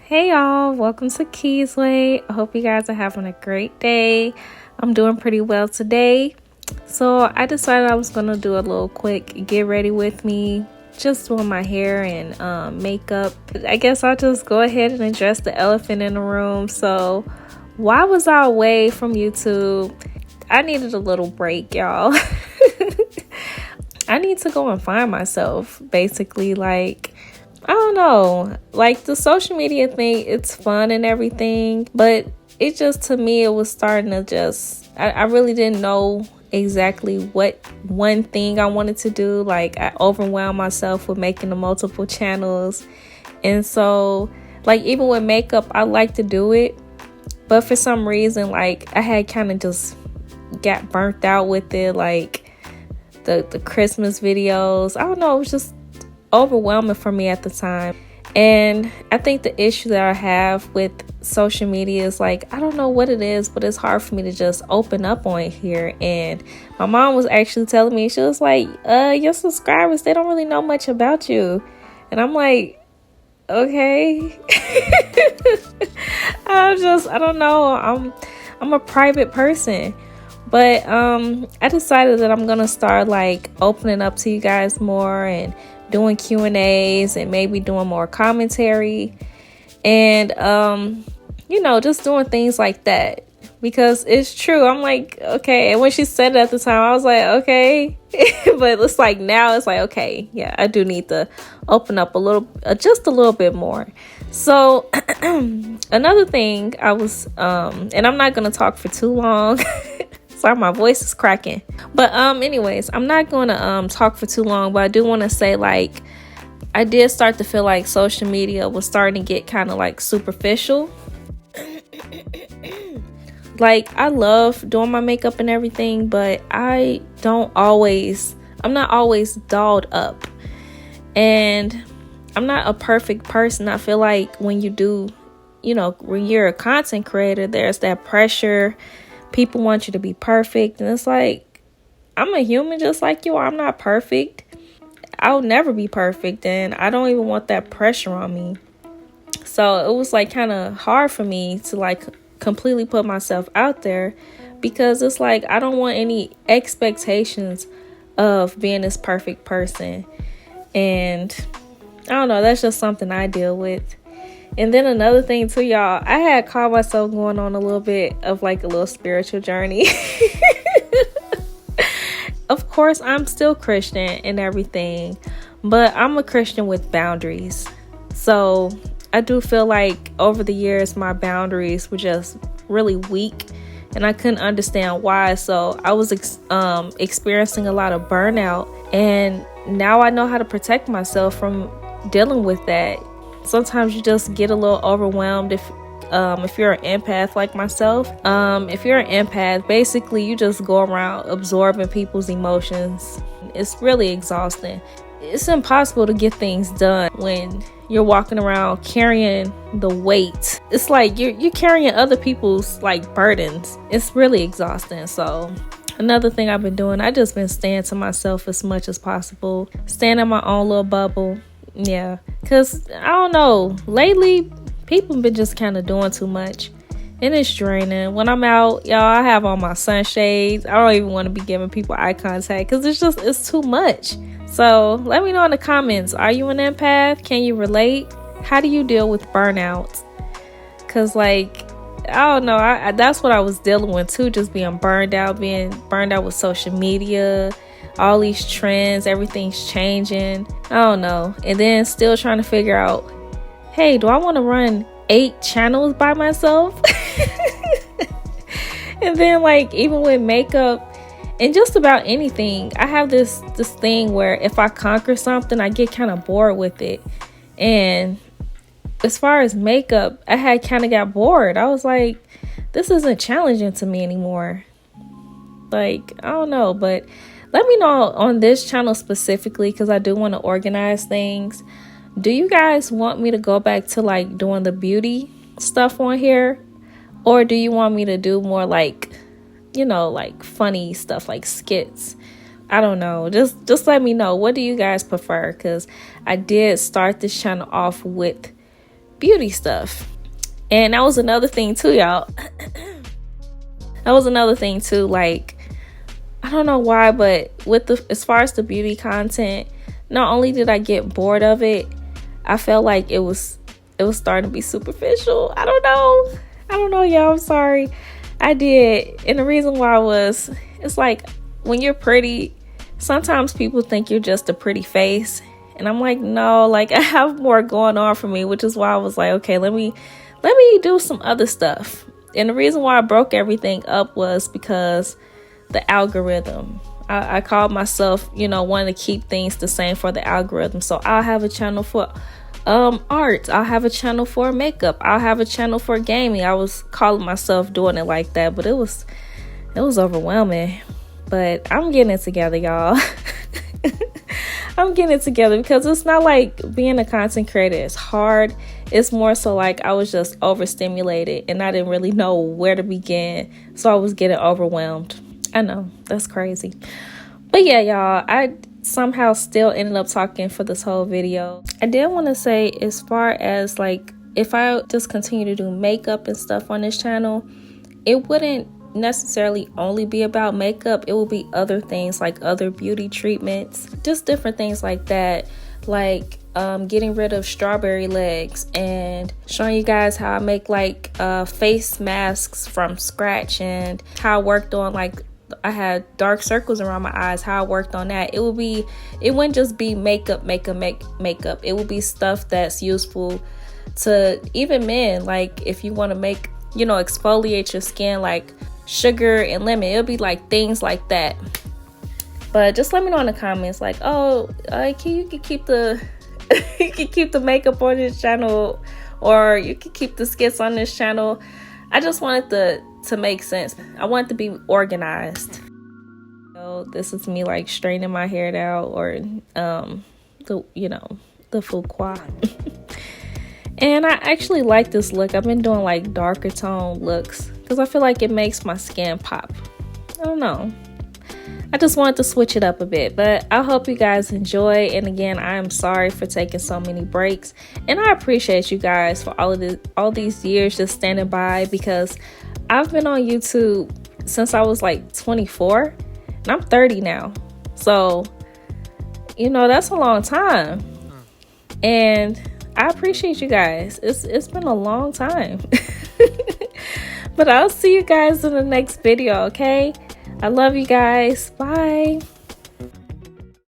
Hey y'all, welcome to KEES WAY. I hope you guys are having a great day. I'm doing pretty well today. So I decided I was going to do a little quick get ready with me, just doing my hair and makeup. I guess I'll just go ahead and address the elephant in the room. So why was I away from YouTube? I needed a little break, y'all. I need to go and find myself, basically. I don't know, like the social media thing, it's fun and everything, but it just, to me, it was starting to just, I really didn't know exactly what one thing I wanted to do. Like, I overwhelmed myself with making the multiple channels. And so, like, even with makeup, I like to do it, but for some reason, like, I had kind of just got burnt out with it, like the Christmas videos. I don't know, it was just overwhelming for me at the time. And I think the issue that I have with social media is, like, I don't know what it is, but it's hard for me to just open up on here. And my mom was actually telling me, she was like, your subscribers, they don't really know much about you. And I'm like, okay. I don't know, I'm a private person. But I decided that I'm gonna start, like, opening up to you guys more and doing Q&As and maybe doing more commentary and just doing things like that, because it's true. I'm like, okay. And when she said it at the time, I was like, okay. But it's like, now it's like, okay, yeah, I do need to open up a little, just a little bit more. So another thing I was and I'm not gonna talk for too long. Sorry, my voice is cracking. But anyways, I'm not going to talk for too long, but I do want to say, like, I did start to feel like social media was starting to get kind of like superficial. Like, I love doing my makeup and everything, but I'm not always dolled up. And I'm not a perfect person. I feel like when when you're a content creator, there's that pressure. People want you to be perfect, and it's like, I'm a human just like you are. I'm not perfect. I'll never be perfect, and I don't even want that pressure on me. So it was like kind of hard for me to, like, completely put myself out there, because it's like I don't want any expectations of being this perfect person. And I don't know, that's just something I deal with. And then another thing too, y'all, I had caught myself going on a little bit of, like, a little spiritual journey. Of course, I'm still Christian and everything, but I'm a Christian with boundaries. So I do feel like over the years, my boundaries were just really weak, and I couldn't understand why. So I was experiencing a lot of burnout, and now I know how to protect myself from dealing with that. Sometimes you just get a little overwhelmed if you're an empath like myself. If you're an empath, basically you just go around absorbing people's emotions. It's really exhausting. It's impossible to get things done when you're walking around carrying the weight. It's like you're carrying other people's, like, burdens. It's really exhausting. So another thing I've been doing, I just been staying to myself as much as possible, staying in my own little bubble. Yeah, because I don't know, lately people have been just kind of doing too much, and it's draining. When I'm out, y'all, I have on my sunshades. I don't even want to be giving people eye contact, because it's too much. So let me know in the comments, are you an empath? Can you relate? How do you deal with burnout? Because, like, I don't know, that's what I was dealing with too, just being burned out with social media, all these trends, everything's changing. I don't know. And then still trying to figure out, hey, do I want to run 8 channels by myself? And then, like, even with makeup and just about anything, I have this thing where if I conquer something, I get kind of bored with it. And as far as makeup, I had kind of got bored. I was like, this isn't challenging to me anymore. Like, I don't know, but let me know on this channel specifically, because I do want to organize things. Do you guys want me to go back to, like, doing the beauty stuff on here? Or do you want me to do more, like, like funny stuff, like skits? I don't know. Just let me know. What do you guys prefer? Because I did start this channel off with beauty stuff. And that was another thing too, y'all. That was another thing too, like, I don't know why, but with the, as far as the beauty content, not only did I get bored of it, I felt like it was starting to be superficial. I don't know, y'all. I'm sorry. I did. And the reason why was, it's like, when you're pretty, sometimes people think you're just a pretty face. And I'm like, no, like, I have more going on for me, which is why I was like, okay, let me do some other stuff. And the reason why I broke everything up was because the algorithm. I called myself, wanting to keep things the same for the algorithm. So I'll have a channel for art. I'll have a channel for makeup. I'll have a channel for gaming. I was calling myself doing it like that, but it was overwhelming. But I'm getting it together, y'all. I'm getting it together, because it's not like being a content creator is hard. It's more so like I was just overstimulated and I didn't really know where to begin. So I was getting overwhelmed. I know, that's crazy. But yeah, y'all, I somehow still ended up talking for this whole video. I did want to say, as far as like, if I just continue to do makeup and stuff on this channel, it wouldn't necessarily only be about makeup. It will be other things, like other beauty treatments, just different things like that, like getting rid of strawberry legs and showing you guys how I make like face masks from scratch, and how I worked on, like, I had dark circles around my eyes, how I worked on that. It wouldn't just be makeup. It will be stuff that's useful to even men, like if you want to make, exfoliate your skin, like sugar and lemon. It'll be like things like that. But just let me know in the comments, like, oh, you can keep the you can keep the makeup on this channel, or you can keep the skits on this channel. I just wanted to make sense. I want it to be organized. So this is me like straightening my hair out, or the Fuqua. And I actually like this look. I've been doing like darker tone looks because I feel like it makes my skin pop. I don't know. I just wanted to switch it up a bit, but I hope you guys enjoy. And again, I am sorry for taking so many breaks, and I appreciate you guys for all these years just standing by, because I've been on YouTube since I was like 24, and I'm 30 now. So, that's a long time. And I appreciate you guys. It's been a long time. But I'll see you guys in the next video, okay? I love you guys. Bye.